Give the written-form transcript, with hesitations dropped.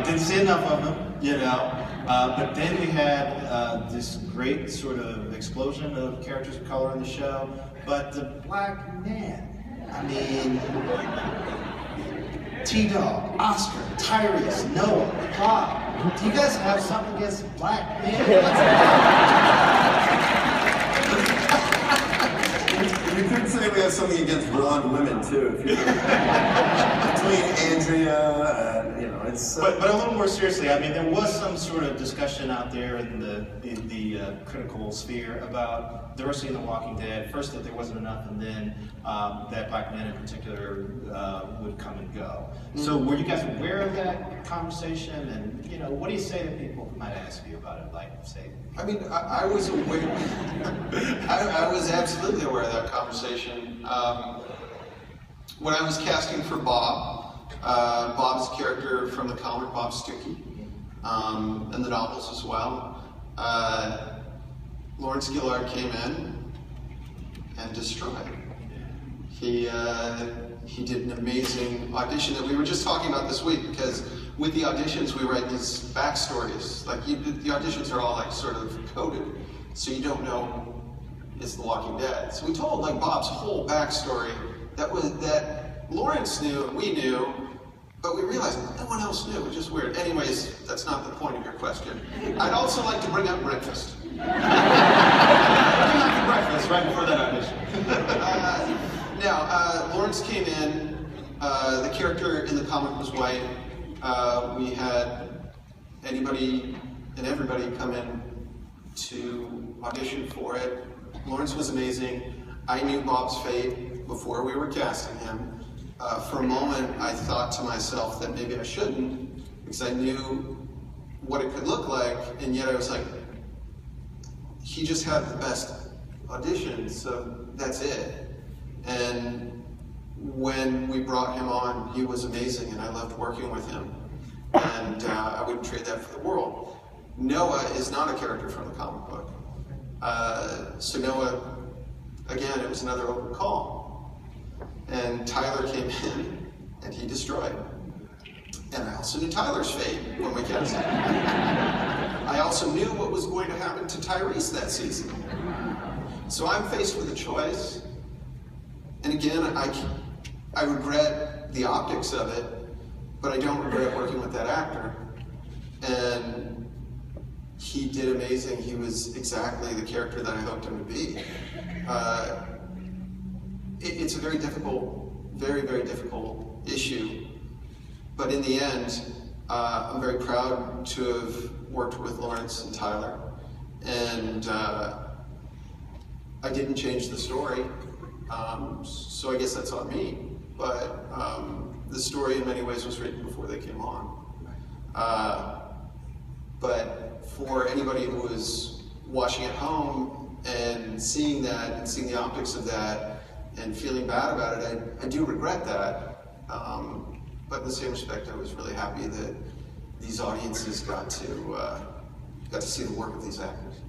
Didn't see enough of them, you know. But then we had this great sort of explosion of characters of color in the show. But the black man, I mean, T-Dog, Oscar, Tyrese, Noah, Bob. Do you guys have something against black men? You could say we have something against blonde women too. If you between Andrea, you know, it's. But a little more seriously, I mean, there was some sort of discussion out there in the critical sphere about diversity in The Walking Dead. First, that there wasn't enough, and then that black men in particular would come and go. So, were you guys aware of that conversation? And you know, what do you say to people who might ask you about it? Like, say, I mean, I was aware. I was absolutely aware of that conversation. When I was casting for Bob, Bob's character from the comic, Bob Stuckey, and the novels as well, Lawrence Gillard came in and destroyed. He did an amazing audition that we were just talking about this week, because with the auditions we write these backstories. Like the auditions are all like sort of coded, so you don't know it's The Walking Dead. So we told like Bob's whole backstory that Lawrence knew and we knew, but we realized no one else knew, which is weird. Anyways, that's not the point of your question. I'd also like to bring up breakfast. breakfast right before that audition. Now, Lawrence came in, the character in the comic was white. We had anybody and everybody come in to audition for it. Lawrence was amazing. I knew Bob's fate before we were casting him. For a moment, I thought to myself that maybe I shouldn't, because I knew what it could look like, and yet I was like, he just had the best audition, so that's it. And when we brought him on, he was amazing, and I loved working with him. And I wouldn't trade that for the world. Noah is not a character from the comic book. So Noah, again, it was another open call. And Tyler came in, and he destroyed. And I also knew Tyler's fate when we cast him. I also knew what was going to happen to Tyrese that season. So I'm faced with a choice. And again, I regret the optics of it, but I don't regret working with that actor. And he did amazing. He was exactly the character that I hoped him to be. It's a very difficult, very, very difficult issue. But in the end, I'm very proud to have worked with Lawrence and Tyler. And I didn't change the story. So I guess that's on me. But the story in many ways was written before they came on. But for anybody who was watching at home and seeing that and seeing the optics of that and feeling bad about it, I do regret that. But in the same respect, I was really happy that these audiences got to see the work of these actors.